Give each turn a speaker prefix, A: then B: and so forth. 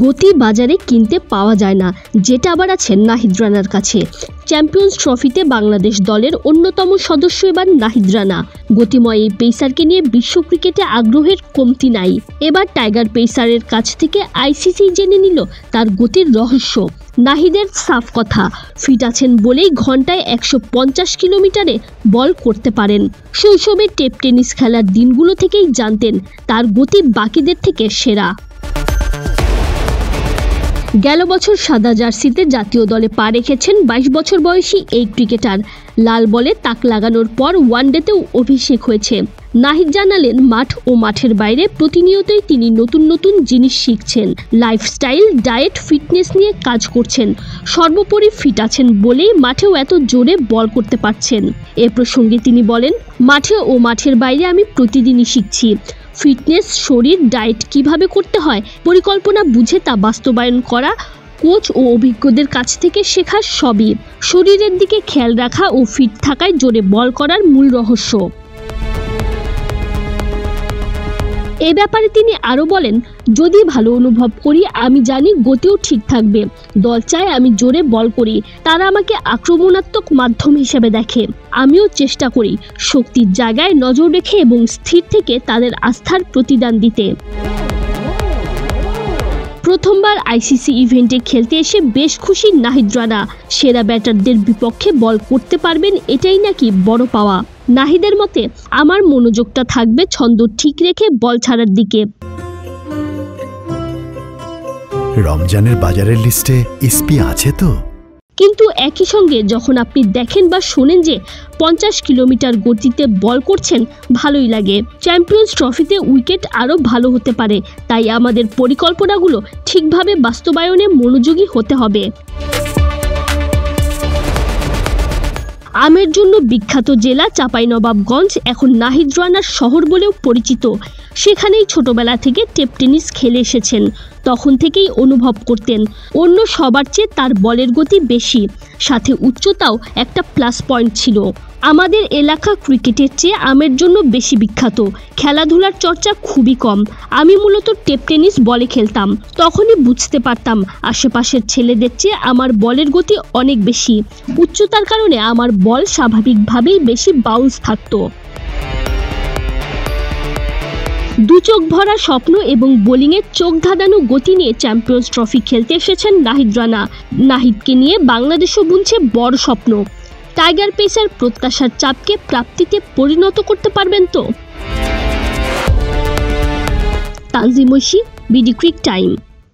A: গতি বাজারে কিনতে পাওয়া যায় না, যেটা আবার আছে নাহিদ রানার কাছে। চ্যাম্পিয়ন্স ট্রফিতে বাংলাদেশ দলের অন্যতম সদস্য এবার নাহিদ রানা। গতিময় এই পেসারকে নিয়ে বিশ্ব ক্রিকেটে আগ্রহের কমতি নাই। এবার টাইগার পেসারের কাছ থেকে আইসিসি জেনে নিল তার গতির রহস্য। নাহিদের সাফ কথা, ফিট আছেন বলেই ঘন্টায় 150 কিলোমিটারে বল করতে পারেন। শৈশবে টেপ টেনিস খেলার দিনগুলো থেকেই জানতেন তার গতি বাকিদের থেকে সেরা। গেল বছর সাদা জার্সিতে জাতীয় দলে পা রেখেছেন 22 বছর বয়সী এই ক্রিকেটার। লাল বলে তাক লাগানোর পর ওয়ানডেতেও অভিষেক হয়েছে। নাহিদ জানালেন, মাঠ ও মাঠের বাইরে প্রতিনিয়তই তিনি নতুন নতুন জিনিস শিখছেন। লাইফস্টাইল, ডায়েট, ফিটনেস নিয়ে কাজ করছেন। সর্বোপরি ফিট আছেন বলেই মাঠেও এত জোরে বল করতে পারছেন। এ প্রসঙ্গে তিনি বলেন, মাঠে ও মাঠের বাইরে আমি প্রতিদিনই শিখছি। ফিটনেস, শরীর, ডায়েট কিভাবে করতে হয়, পরিকল্পনা বুঝে তা বাস্তবায়ন করা, কোচ ও অভিজ্ঞদের কাছ থেকে শেখা সবই। শরীরের দিকে খেয়াল রাখা ও ফিট থাকায় জোরে বল করার মূল রহস্য। এ ব্যাপারে তিনি আরও বলেন, যদি ভালো অনুভব করি, আমি জানি গতিও ঠিক থাকবে। দল চায় আমি জোরে বল করি, তারা আমাকে আক্রমণাত্মক মাধ্যম হিসেবে দেখে। আমিও চেষ্টা করি শক্তির জায়গায় নজর রেখে এবং স্থির থেকে তাদের আস্থার প্রতিদান দিতে। প্রথমবার আইসিসি ইভেন্টে খেলতে এসে বেশ খুশি নাহিদ রানা। সেরা ব্যাটারদের বিপক্ষে বল করতে পারবেন, এটাই নাকি বড় পাওয়া। নাহিদের মতে, আমার মনোযোগটা থাকবে ছন্দ ঠিক রেখে বল ছাড়ার দিকে।
B: রমজানের বাজারের লিস্টে এসপি আছে তো?
A: কিন্তু একই সঙ্গে যখন আপনি দেখেন বা শোনেন যে 50 কিলোমিটার গতিতে বল করছেন, ভালোই লাগে। চ্যাম্পিয়ন্স ট্রফিতে উইকেট আরও ভালো হতে পারে, তাই আমাদের পরিকল্পনাগুলো ঠিকভাবে বাস্তবায়নে মনোযোগী হতে হবে। আমের জন্য বিখ্যাত জেলা চাঁপাইনবাবগঞ্জ এখন নাহিদ রানার শহর বলেও পরিচিত। সেখানেই ছোটবেলা থেকে টেপ টেনিস খেলে এসেছেন। তখন থেকেই অনুভব করতেন অন্য সবার চেয়ে তার বলের গতি বেশি, সাথে উচ্চতাও একটা প্লাস পয়েন্ট ছিল। আমাদের এলাকা ক্রিকেটের চেয়ে আমের জন্য বেশি বিখ্যাত। খেলাধুলার চর্চা খুবই কম। আমি মূলত টেপ টেনিস বলে খেলতাম। তখনই বুঝতে পারতাম আশেপাশের ছেলেদের চেয়ে আমার বলের গতি অনেক বেশি। উচ্চতার কারণে আমার বল স্বাভাবিকভাবেই বেশি বাউন্স থাকতো। দু চোখ ভরা স্বপ্ন এবং বোলিংয়ের চোখ ধাঁধানো গতি নিয়ে চ্যাম্পিয়ন্স ট্রফি খেলতে এসেছেন নাহিদ রানা। নাহিদকে নিয়ে বাংলাদেশও বুনছে বড় স্বপ্ন। টাইগার পেসার প্রত্যাশার চাপকে প্রাপ্তিতে পরিণত করতে পারবেন তো? Tanzim Oishi, BD Cric time.